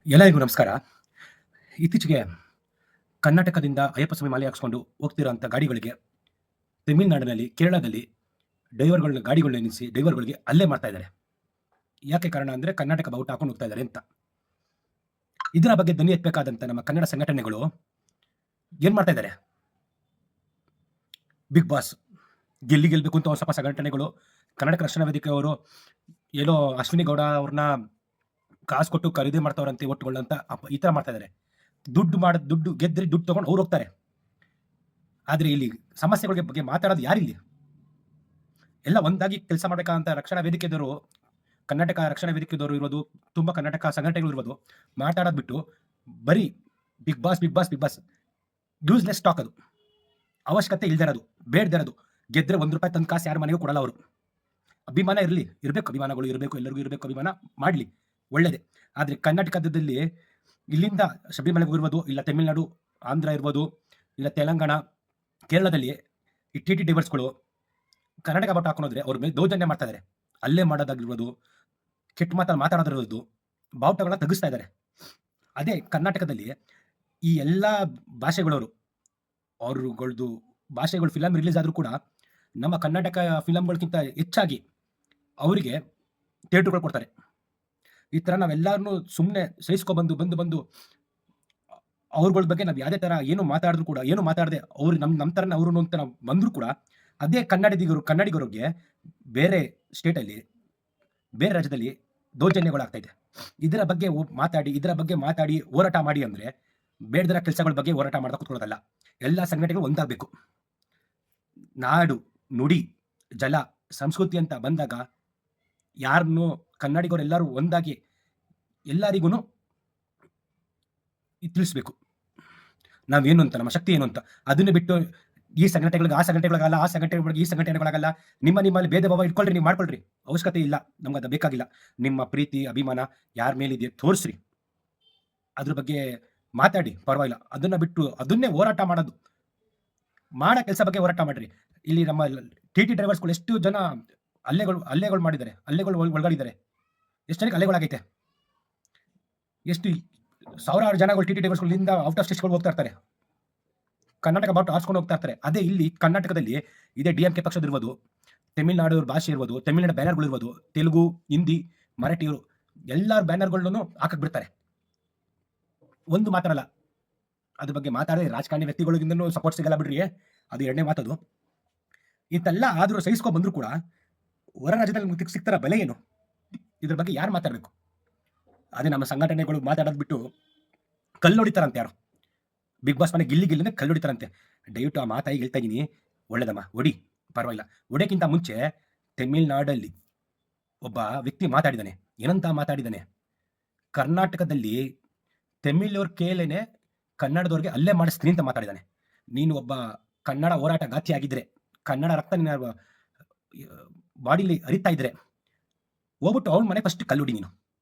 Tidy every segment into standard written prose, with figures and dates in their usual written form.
ಎಲ್ಲರಿಗೂ ನಮಸ್ಕಾರ. ಇತ್ತೀಚೆಗೆ ಕರ್ನಾಟಕದಿಂದ ಅಯ್ಯಪ್ಪ ಸ್ವಾಮಿ ಮಾಲೆ ಹಾಕ್ಸ್ಕೊಂಡು ಹೋಗ್ತಿರೋಂಥ ಗಾಡಿಗಳಿಗೆ ತಮಿಳುನಾಡಿನಲ್ಲಿ, ಕೇರಳದಲ್ಲಿ ಗಾಡಿಗಳನ್ನ ನಿಲ್ಲಿಸಿ ಡ್ರೈವರ್‌ಗಳಿಗೆ ಹಲ್ಲೆ ಮಾಡ್ತಾ ಇದ್ದಾರೆ. ಯಾಕೆ ಕಾರಣ ಅಂದ್ರೆ ಕರ್ನಾಟಕ ಬಾವುಟ ಹಾಕೊಂಡು ಹೋಗ್ತಾ ಇದ್ದಾರೆ ಅಂತ. ಇದರ ಬಗ್ಗೆ ಧ್ವನಿ ಎತ್ತಬೇಕಾದಂತ ನಮ್ಮ ಕನ್ನಡ ಸಂಘಟನೆಗಳು ಏನ್ ಮಾಡ್ತಾ ಇದ್ದಾರೆ? ಬಿಗ್ ಬಾಸ್ ಗೆಲ್ಲಬೇಕು ಅಂತ ಸ್ವಲ್ಪ ಸಂಘಟನೆಗಳು, ಕರ್ನಾಟಕ ರಕ್ಷಣಾ ವೇದಿಕೆ ಅವರು ಏನೋ ಅಶ್ವಿನಿ ಗೌಡ ಅವ್ರನ್ನ ಕಾಸು ಕೊಟ್ಟು ಖರೀದಿ ಮಾಡ್ತಾವ್ರಂತೆ ಒಟ್ಟುಗಳಂತ ಈ ತರ ಮಾಡ್ತಾ ಇದ್ದಾರೆ. ದುಡ್ಡು ಗೆದ್ದರೆ ದುಡ್ಡು ತಗೊಂಡು ಅವ್ರು ಹೋಗ್ತಾರೆ. ಆದ್ರೆ ಇಲ್ಲಿ ಸಮಸ್ಯೆಗಳ ಬಗ್ಗೆ ಮಾತಾಡೋದು ಯಾರಿಲ್ಲಿ? ಎಲ್ಲ ಒಂದಾಗಿ ಕೆಲಸ ಮಾಡಬೇಕಂತ ರಕ್ಷಣಾ ವೇದಿಕೆದವರು, ಕರ್ನಾಟಕ ರಕ್ಷಣಾ ವೇದಿಕೆದವರು ಇರೋದು, ತುಂಬಾ ಕರ್ನಾಟಕ ಸಂಘಟನೆಗಳು ಇರೋದು, ಮಾತಾಡೋದು ಬಿಟ್ಟು ಬರೀ big boss big boss big boss useless talk. ಅದು ಅವಶ್ಯಕತೆ ಇಲ್ದಿರೋದು, ಬೇಡದಿರೋದು. ಗೆದ್ರೆ ₹1 ತಂದು ಕಾಸು ಯಾರ ಮನೆಗೂ ಕೊಡಲ್ಲ ಅವರು. ಅಭಿಮಾನ ಇರಬೇಕು, ಅಭಿಮಾನಗಳು ಇರಬೇಕು, ಎಲ್ಲರಿಗೂ ಇರಬೇಕು, ಅಭಿಮಾನ ಮಾಡಲಿ, ಒಳ್ಳೇದೇ. ಆದರೆ ಕರ್ನಾಟಕದಲ್ಲಿ ಇಲ್ಲಿಂದ ಶಬರಿಮಲೆಗೆ ಇರ್ಬೋದು, ಇಲ್ಲ ತಮಿಳುನಾಡು, ಆಂಧ್ರ ಇರ್ಬೋದು, ಇಲ್ಲ ತೆಲಂಗಾಣ, ಕೇರಳದಲ್ಲಿ ಈ ಟಿ ಟಿ ಡ್ರೈವರ್ಸ್ಗಳು ಕರ್ನಾಟಕ ಬಾವುಟ ಹಾಕೊಂಡ್ರೆ ಅವ್ರ ಮೇಲೆ ದೌರ್ಜನ್ಯ ಮಾಡ್ತಾ ಇದ್ದಾರೆ. ಅಲ್ಲೇ ಮಾಡೋದಾಗಿರ್ಬೋದು, ಕೆಟ್ಟ ಮಾತಲ್ಲಿ ಮಾತಾಡೋದಿರ್ಬೋದು, ಬಾವುಟಗಳನ್ನ ತೆಗಿಸ್ತಾ ಇದ್ದಾರೆ. ಅದೇ ಕರ್ನಾಟಕದಲ್ಲಿ ಈ ಎಲ್ಲ ಭಾಷೆಗಳವರು ಅವ್ರಗಳದ್ದು ಭಾಷೆಗಳು ಫಿಲಮ್ ರಿಲೀಸ್ ಆದರೂ ಕೂಡ ನಮ್ಮ ಕರ್ನಾಟಕ ಫಿಲಮ್ಗಳಿಗಿಂತ ಹೆಚ್ಚಾಗಿ ಅವರಿಗೆ ಥಿಯೇಟರ್ಗಳು ಕೊಡ್ತಾರೆ. ಈ ಥರ ನಾವೆಲ್ಲರನ್ನೂ ಸುಮ್ಮನೆ ಸಹಿಸ್ಕೊಬಂದು ಬಂದು ಅವ್ರಗಳ ಬಗ್ಗೆ ನಾವು ಯಾವುದೇ ಥರ ಏನು ಮಾತಾಡಿದ್ರು ಕೂಡ, ಏನು ಮಾತಾಡದೆ ಅವ್ರು ನಮ್ಮ ಥರನೇ ಅವರು ಅಂತ ನಾವು ಬಂದರೂ ಕೂಡ, ಅದೇ ಕನ್ನಡಿಗರಿಗೆ ಬೇರೆ ಸ್ಟೇಟಲ್ಲಿ, ಬೇರೆ ರಾಜ್ಯದಲ್ಲಿ ದೌರ್ಜನ್ಯಗಳಾಗ್ತಾ ಇದೆ. ಇದರ ಬಗ್ಗೆ ಮಾತಾಡಿ ಹೋರಾಟ ಮಾಡಿ ಅಂದರೆ ಬೇಡದಿರೋ ಕೆಲಸಗಳ ಬಗ್ಗೆ ಹೋರಾಟ ಮಾಡ್ತಾ ಕೂತ್ಕೊಳ್ಳೋದಲ್ಲ. ಎಲ್ಲ ಸಂಘಟನೆಗಳು ಒಂದಾಗಬೇಕು. ನಾಡು, ನುಡಿ, ಜಲ, ಸಂಸ್ಕೃತಿ ಅಂತ ಬಂದಾಗ ಯಾರನ್ನು ಕನ್ನಡಿಗರೆಲ್ಲರೂ ಒಂದಾಗಿ ಎಲ್ಲರಿಗೂ ತಿಳಿಸ್ಬೇಕು ನಾವೇನು ಅಂತ, ನಮ್ಮ ಶಕ್ತಿ ಏನು ಅಂತ. ಅದನ್ನು ಬಿಟ್ಟು ಈ ಸಂಘಟನೆಗಳಿಗೆ ಆ ಸಂಘಟನೆಗಳಾಗಲ್ಲ, ಆ ಸಂಘಟನೆಗಳಿಗೆ ಈ ಸಂಘಟನೆಗಳಾಗಲ್ಲ, ನಿಮ್ಮಲ್ಲಿ ಭೇದ ಭಾವ ಇಟ್ಕೊಳ್ರಿ, ನೀವು ಮಾಡ್ಕೊಳ್ರಿ, ಅವಶ್ಯಕತೆ ಇಲ್ಲ, ನಮ್ಗೆ ಅದು ಬೇಕಾಗಿಲ್ಲ. ನಿಮ್ಮ ಪ್ರೀತಿ ಅಭಿಮಾನ ಯಾರ ಮೇಲಿದೆ ತೋರಿಸ್ರಿ, ಅದ್ರ ಬಗ್ಗೆ ಮಾತಾಡಿ, ಪರವಾಗಿಲ್ಲ. ಅದನ್ನ ಬಿಟ್ಟು ಅದನ್ನೇ ಹೋರಾಟ ಮಾಡೋದು, ಮಾಡೋ ಕೆಲಸ ಬಗ್ಗೆ ಹೋರಾಟ ಮಾಡ್ರಿ. ಇಲ್ಲಿ ನಮ್ಮ ಟಿ ಟಿ ಡ್ರೈವರ್ಸ್ಗಳು ಎಷ್ಟು ಜನ ಹಲ್ಲೆಗಳು ಮಾಡಿದ್ದಾರೆ, ಒಳಗಾಡಿದ್ದಾರೆ. ಎಷ್ಟು ಜನಕ್ಕೆ ಹಲ್ಲೆಗಳಾಗೈತೆ? ಎಷ್ಟು ಸಾವಿರಾರು ಜನಗಳು ಟಿ ಟಿ ಡ್ರೈವರ್ಸ್ಗಳಿಂದ ಔಟ್ ಆಫ್ ಸ್ಟೇಟ್ಸ್ಗಳು ಹೋಗ್ತಾ ಇರ್ತಾರೆ, ಕರ್ನಾಟಕ ಬಾವುಟ ಹಾರಿಸ್ಕೊಂಡು ಹೋಗ್ತಾ ಇರ್ತಾರೆ. ಅದೇ ಇಲ್ಲಿ ಕರ್ನಾಟಕದಲ್ಲಿ ಇದೇ DMK ಪಕ್ಷದ ಇರ್ಬೋದು, ತಮಿಳುನಾಡು ಭಾಷೆ ಇರ್ಬೋದು, ತಮಿಳುನಾಡು ಬ್ಯಾನರ್ಗಳು ಇರ್ಬೋದು, ತೆಲುಗು, ಹಿಂದಿ, ಮರಾಠಿಯವರು ಎಲ್ಲರ ಬ್ಯಾನರ್ಗಳನ್ನು ಹಾಕಕ್ ಬಿಡ್ತಾರೆ. ಒಂದು ಮಾತಾಡಲ್ಲ. ಅದ್ರ ಬಗ್ಗೆ ಮಾತಾಡಿದ್ರೆ ರಾಜಕಾರಣಿ ವ್ಯಕ್ತಿಗಳಿಂದನೂ ಸಪೋರ್ಟ್ ಸಿಗಲ್ಲ ಬಿಡ್ರಿ, ಅದು ಎರಡನೇ ಮಾತದು. ಇದೆಲ್ಲ ಆದರೂ ಸಹಿಸ್ಕೊಂಡು ಬಂದರೂ ಕೂಡ ಹೊರ ರಾಜ್ಯದಲ್ಲಿ ಸಿಗ್ತಾರ ಬೆಲೆ ಏನು? ಇದ್ರ ಬಗ್ಗೆ ಯಾರು ಮಾತಾಡಬೇಕು? ಅದೇ ನಮ್ಮ ಸಂಘಟನೆಗಳು ಮಾತಾಡೋದು ಬಿಟ್ಟು ಕಲ್ಲು ಹೊಡಿತಾರಂತೆ. ಯಾರು ಬಿಗ್ ಬಾಸ್ ಮನೆ ಗಿಲ್ಲಿಂದ ಕಲ್ಲು ಹೊಡಿತಾರಂತೆ. ದಯವಿಟ್ಟು ಆ ಮಾತಾಗಿ ಹೇಳ್ತಾ ಇದ್ದೀನಿ, ಒಳ್ಳೇದಮ್ಮ, ಹೊಡಿ, ಪರವಾಗಿಲ್ಲ. ಹೊಡೆಯಕ್ಕಿಂತ ಮುಂಚೆ ತಮಿಳ್ನಾಡಲ್ಲಿ ಒಬ್ಬ ವ್ಯಕ್ತಿ ಮಾತಾಡಿದ್ದಾನೆ. ಏನಂತ ಮಾತಾಡಿದ್ದಾನೆ? ಕರ್ನಾಟಕದಲ್ಲಿ ತಮಿಳವ್ರ ಕೇಲೇನೆ ಕನ್ನಡದವ್ರಿಗೆ ಅಲ್ಲೇ ಮಾಡಿಸ್ತೀನಿ ಅಂತ ಮಾತಾಡಿದ್ದಾನೆ. ನೀನು ಒಬ್ಬ ಕನ್ನಡ ಹೋರಾಟಗಾತಿ ಆಗಿದ್ರೆ, ಕನ್ನಡ ರಕ್ತ ನಿನ್ನ ಬಾಡಿಲಿ ಹರಿತಾ ಇದ್ರೆ, ಹೋಗ್ಬಿಟ್ಟು ಅವನ ಮನೆ ಫಸ್ಟ್ ಕಲ್ಲುಡಿ. ನೀನು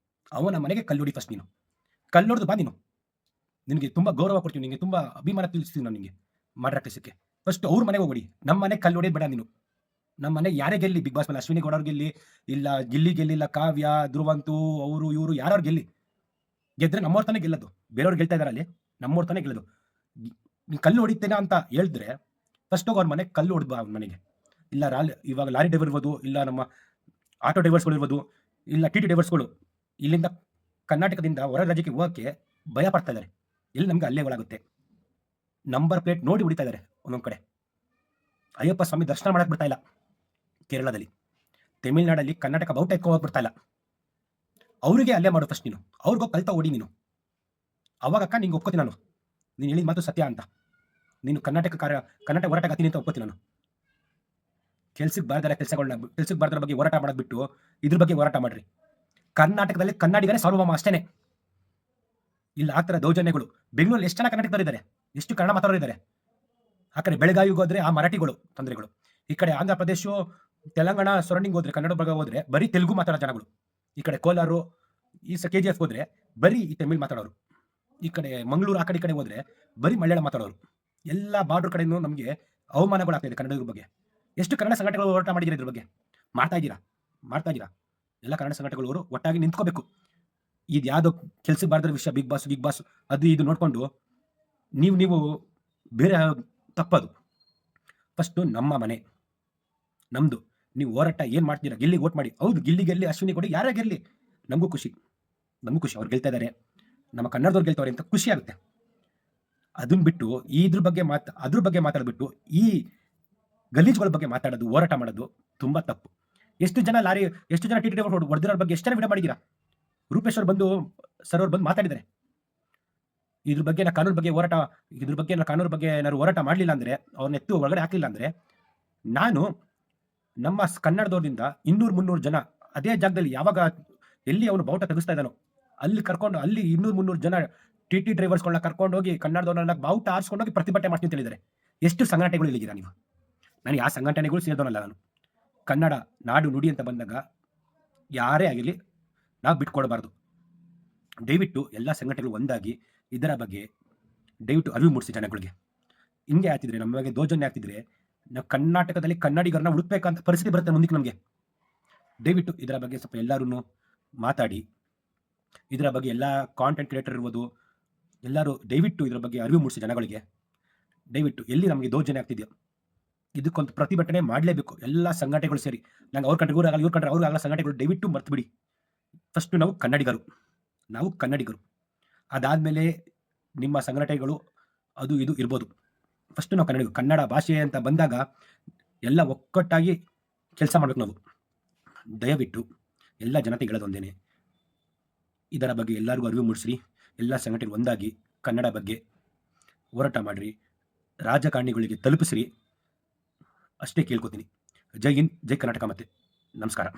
ಅವನ ಮನೆಗೆ ಕಲ್ಲುಡಿ ಫಸ್ಟ್. ನೀನು ಕಲ್ಲೊಡ್ದು ಬಾ. ನಿನಗೆ ತುಂಬ ಗೌರವ ಕೊಡ್ತೀವಿ, ನಿನಗೆ ತುಂಬ ಅಭಿಮಾನ ತಿಳಿಸ್ತೀವಿ ನಾನು ನಿನಗೆ ಮಾಡ್ರ ಕೆಲಸಕ್ಕೆ. ಫಸ್ಟ್ ಅವ್ರ ಮನೆಗೆ ಹೋಗ್ಬಿಡಿ, ನಮ್ಮ ಮನೆ ಕಲ್ಲೊಡೆಯೋದು ಬೇಡ ನೀನು. ನಮ್ಮ ಮನೆ ಯಾರೇ ಗೆಲ್ಲಿ, ಬಿಗ್ ಬಾಸ್ ಮೇಲೆ ಅಶ್ವಿನಿ ಗೌಡ ಅವ್ರು ಗೆಲ್ಲಿ, ಇಲ್ಲ ಗಿಲ್ಲಿ ಗೆಲ್ಲಿಲ್ಲ, ಕಾವ್ಯ, ಧ್ರುವಂತು, ಅವರು ಇವರು ಯಾರು ಗೆಲ್ಲಿ, ಗೆದ್ರೆ ನಮ್ಮವ್ರ ತಾನೇ ಗೆಲ್ಲದು. ಬೇರೆಯವ್ರು ಗೆಲ್ತಾ ಇದಾರೆ ಅಲ್ಲಿ, ನಮ್ಮವ್ರ ತಾನೇ ಗೆಲ್ಲದು. ನೀನು ಕಲ್ಲು ಹೊಡಿತೇನೆ ಅಂತ ಹೇಳಿದ್ರೆ ಫಸ್ಟ್ ಹೋಗಿ ಅವ್ರ ಮನೆಗೆ ಕಲ್ಲು ಹೊಡ್ಬಾ. ಅವ್ರ ಮನೆಗೆ ಇಲ್ಲ ಇವಾಗ ಲಾರಿ ಡ್ರೈವರ್ ಇರ್ಬೋದು, ಇಲ್ಲ ನಮ್ಮ ಆಟೋ ಡ್ರೈವರ್ಸ್ಗಳು ಇರ್ಬೋದು, ಇಲ್ಲ ಟಿ ಟಿ ಡ್ರೈವರ್ಸ್ಗಳು ಇಲ್ಲಿಂದ ಕರ್ನಾಟಕದಿಂದ ಹೊರ ರಾಜ್ಯಕ್ಕೆ ಹೋಗೋಕ್ಕೆ ಭಯ ಪಡ್ತಾ ಇದ್ದಾರೆ. ಎಲ್ಲಿ ನಮ್ಗೆ ಹಲ್ಲೆಗಳಾಗುತ್ತೆ. ನಂಬರ್ ಪ್ಲೇಟ್ ನೋಡಿ ಹೊಡಿತಾ ಇದ್ದಾರೆ ಒಂದೊಂದು ಕಡೆ. ಅಯ್ಯಪ್ಪ ಸ್ವಾಮಿ ದರ್ಶನ ಮಾಡಕ್ ಬಿಡ್ತಾ ಇಲ್ಲ ಕೇರಳದಲ್ಲಿ, ತಮಿಳ್ನಾಡಲ್ಲಿ ಕರ್ನಾಟಕ ಬಾವುಟ ಎತ್ಕೊಂಡು ಹೋಗ್ಬಿಡ್ತಾ ಇಲ್ಲ. ಅವರಿಗೆ ಹಲ್ಲೆ ಮಾಡು ಫಸ್ಟ್. ನೀನು ಅವ್ರಿಗೋಗಿ ಕಲ್ತಾ ಓಡಿ. ನೀನು ಅವಾಗಕ್ಕ ನಿಂಗೆ ಒಪ್ಕೋತೀನಿ ನಾನು, ನೀನು ಹೇಳಿದ ಮಾತು ಸತ್ಯ ಅಂತ. ನೀನು ಕರ್ನಾಟಕ ಹೋರಾಟಗಾತೀನಿ ಅಂತ ಒಪ್ಕೋತೀನಿ ನಾನು. ಕೆಲ್ಸಕ್ಕೆ ಬಾರ್ದರ ಬಗ್ಗೆ ಹೋರಾಟ ಮಾಡೋದು ಬಿಟ್ಟು ಇದ್ರ ಬಗ್ಗೆ ಹೋರಾಟ ಮಾಡ್ರಿ. ಕರ್ನಾಟಕದಲ್ಲಿ ಕನ್ನಡಿಗರೇ ಸಾರ್ವಭೌಮ ಅಷ್ಟೇನೆ. ಇಲ್ಲ ಆ ಥರ ದೌರ್ಜನ್ಯಗಳು. ಬೆಂಗಳೂರಲ್ಲಿ ಎಷ್ಟು ಜನ ಕನ್ನಡದವರು ಇದ್ದಾರೆ, ಎಷ್ಟು ಕನ್ನಡ ಮಾತಾಡೋರು ಇದ್ದಾರೆ. ಆ ಕಡೆ ಬೆಳಗಾವಿಗೆ ಹೋದ್ರೆ ಆ ಮರಾಠಿಗಳು ತೊಂದರೆಗಳು, ಈ ಕಡೆ ಆಂಧ್ರ ಪ್ರದೇಶ, ತೆಲಂಗಾಣ ಸರೌಂಡಿಂಗ್ ಹೋದ್ರೆ, ಕನ್ನಡ ಭಾಗ ಹೋದ್ರೆ ಬರೀ ತೆಲುಗು ಮಾತಾಡೋ ಜನಗಳು. ಈ ಕಡೆ ಕೋಲಾರು, ಈ KGF ಹೋದ್ರೆ ಬರೀ ಈ ತಮಿಳ್ ಮಾತಾಡೋರು. ಈ ಕಡೆ ಮಂಗಳೂರು ಆ ಕಡೆ ಹೋದ್ರೆ ಬರೀ ಮಲಯಾಳ ಮಾತಾಡೋರು. ಎಲ್ಲ ಬಾರ್ಡರ್ ಕಡೆನೂ ನಮಗೆ ಅವಮಾನಗಳಾಗ್ತಾ ಇದೆ ಕನ್ನಡಿಗರ ಬಗ್ಗೆ. ಎಷ್ಟು ಕನ್ನಡ ಸಂಘಟನೆಗಳು ಹೋರಾಟ ಮಾಡಿದ್ದೀರಾ ಇದ್ರ ಬಗ್ಗೆ? ಮಾಡ್ತಾ ಇದ್ದೀರಾ? ಎಲ್ಲ ಕನ್ನಡ ಸಂಘಟನೆಗಳು ಒಟ್ಟಾಗಿ ನಿಂತ್ಕೋಬೇಕು. ಇದು ಯಾವುದೋ ಕೆಲ್ಸಕ್ಕೆ ಬಾರದಿರೋ ವಿಷಯ ಬಿಗ್ ಬಾಸ್ ಅದು ಇದು ನೋಡ್ಕೊಂಡು ನೀವು ಬೇರೆ ತಪ್ಪದು. ಫಸ್ಟು ನಮ್ಮ ಮನೆ ನಮ್ದು. ನೀವು ಹೋರಾಟ ಏನು ಮಾಡ್ತೀರಾ? ಗೆಲ್ಲಿಗೆ ವೋಟ್ ಮಾಡಿ. ಹೌದು, ಗಿಲ್ಲಿ ಗೆಲ್ಲಿ, ಅಶ್ವಿನಿ ಕೊಡಿ, ಯಾರೇ ಗೆಲ್ಲಿ ನಮಗೂ ಖುಷಿ. ಅವ್ರು ಗೆಲ್ತಾ ಇದ್ದಾರೆ, ನಮ್ಮ ಕನ್ನಡದವ್ರು ಗೆಲ್ತವ್ರೆ ಅಂತ ಖುಷಿ ಆಗುತ್ತೆ. ಅದನ್ನ ಬಿಟ್ಟು ಅದ್ರ ಬಗ್ಗೆ ಮಾತಾಡ್ಬಿಟ್ಟು ಈ ಗಲೀಜುಗಳ ಬಗ್ಗೆ ಮಾತಾಡೋದು, ಹೋರಾಟ ಮಾಡೋದು ತುಂಬಾ ತಪ್ಪು. ಎಷ್ಟು ಜನ ಟಿ.ಟಿ. ಹೊಡೆದಿರೋ ಬಗ್ಗೆ ಎಷ್ಟು ಜನ ವಿಡಿಯೋ ಮಾಡಿದ್ದೀರಾ? ರೂಪೇಶ್ ಅವ್ರು ಬಂದು ಮಾತಾಡಿದ್ದಾರೆ. ಇದ್ರ ಬಗ್ಗೆ ಕಾನೂನು ಬಗ್ಗೆ ಏನಾದ್ರು ಹೋರಾಟ ಮಾಡಲಿಲ್ಲ ಅಂದ್ರೆ, ಅವ್ರನ್ನ ಎತ್ತು ಒಳಗಡೆ ಹಾಕಲಿಲ್ಲ ಅಂದ್ರೆ, ನಾನು ನಮ್ಮ ಕನ್ನಡದವ್ರಿಂದ 200-300 ಜನ ಅದೇ ಜಾಗದಲ್ಲಿ ಎಲ್ಲಿ ಅವನು ಬಾವುಟ ತೆಗೆಸ್ತಾ ಇದ್ದಾನೋ ಅಲ್ಲಿ 200-300 ಜನ ಟಿ.ಟಿ. ಡ್ರೈವರ್ಸ್ಗಳನ್ನ ಕರ್ಕೊಂಡು ಹೋಗಿ ಕನ್ನಡದವ್ರನ್ನ ಬಾವುಟ ಆರಿಸ್ಕೊಂಡು ಹೋಗಿ ಪ್ರತಿಭಟನೆ ಮಾಡ್ತೀನಿ ಅಂತ ಹೇಳಿದ್ದಾರೆ. ಎಷ್ಟು ಸಂಘಟನೆಗಳು ಇಲ್ಲಿದ್ದೀರಾ ನೀವು? ನಾನು ಯಾವ ಸಂಘಟನೆಗಳು ಸೇರಿದವನಲ್ಲ. ನಾನು ಕನ್ನಡ ನಾಡು ನುಡಿ ಅಂತ ಬಂದಾಗ ಯಾರೇ ಆಗಿರಲಿ ನಾವು ಬಿಟ್ಕೊಡಬಾರ್ದು. ದಯವಿಟ್ಟು ಎಲ್ಲ ಸಂಘಟನೆಗಳು ಒಂದಾಗಿ ಇದರ ಬಗ್ಗೆ ದಯವಿಟ್ಟು ಅರಿವು ಮೂಡಿಸಿ ಜನಗಳಿಗೆ. ಹಿಂಗೆ ಆಗ್ತಿದ್ರೆ, ನಮ್ಮ ಬಗ್ಗೆ ದೌರ್ಜನ್ಯ ಆಗ್ತಿದ್ರೆ, ನಾವು ಕರ್ನಾಟಕದಲ್ಲಿ ಕನ್ನಡಿಗರನ್ನ ಹುಡುಕ್ಬೇಕಂತ ಪರಿಸ್ಥಿತಿ ಬರುತ್ತೆ ಮುಂದಕ್ಕೆ ನಮಗೆ. ದಯವಿಟ್ಟು ಇದರ ಬಗ್ಗೆ ಸ್ವಲ್ಪ ಎಲ್ಲರೂ ಮಾತಾಡಿ, ಇದರ ಬಗ್ಗೆ ಎಲ್ಲ ಕಾಂಟೆಂಟ್ ಕ್ರಿಯೇಟರ್ ಇರ್ಬೋದು, ಎಲ್ಲರೂ ದಯವಿಟ್ಟು ಇದರ ಬಗ್ಗೆ ಅರಿವು ಮೂಡಿಸಿ ಜನಗಳಿಗೆ. ದಯವಿಟ್ಟು ಎಲ್ಲಿ ನಮಗೆ ದೌರ್ಜನ್ಯ ಆಗ್ತಿದೆಯೋ ಇದಕ್ಕೊಂದು ಪ್ರತಿಭಟನೆ ಮಾಡಲೇಬೇಕು, ಎಲ್ಲ ಸಂಘಟನೆಗಳು ಸೇರಿ. ನಂಗೆ ಅವ್ರ ಕಂಡ್ರೆ ಇವ್ರಾಗಲ್ಲ, ಇವ್ರ ಕಂಡ್ರೆ ಅವ್ರಿಗಾಗಲ್ಲ ಸಂಘಟನೆಗಳು ದಯವಿಟ್ಟು ಮರ್ತು ಬಿಡಿ. ಫಸ್ಟು ನಾವು ಕನ್ನಡಿಗರು. ಅದಾದಮೇಲೆ ನಿಮ್ಮ ಸಂಘಟನೆಗಳು ಅದು ಇದು ಇರ್ಬೋದು. ಫಸ್ಟು ನಾವು ಕನ್ನಡ ಭಾಷೆ ಅಂತ ಬಂದಾಗ ಎಲ್ಲ ಒಕ್ಕಟ್ಟಾಗಿ ಕೆಲಸ ಮಾಡಬೇಕು ನಾವು. ದಯವಿಟ್ಟು ಎಲ್ಲ ಜನತೆಗೆ ಹೇಳೋದೊಂದೇನೆ, ಇದರ ಬಗ್ಗೆ ಎಲ್ಲರಿಗೂ ಅರಿವು ಮೂಡಿಸ್ರಿ. ಎಲ್ಲ ಸಂಘಟನೆಗಳು ಒಂದಾಗಿ ಕನ್ನಡ ಬಗ್ಗೆ ಹೋರಾಟ ಮಾಡಿರಿ, ರಾಜಕಾರಣಿಗಳಿಗೆ ತಲುಪಿಸ್ರಿ. ಅಷ್ಟೇ ಕೇಳ್ಕೊತೀನಿ. ಜೈ ಹಿಂದ್, ಜೈ ಕರ್ನಾಟಕ. ಮತ್ತೆ ನಮಸ್ಕಾರ.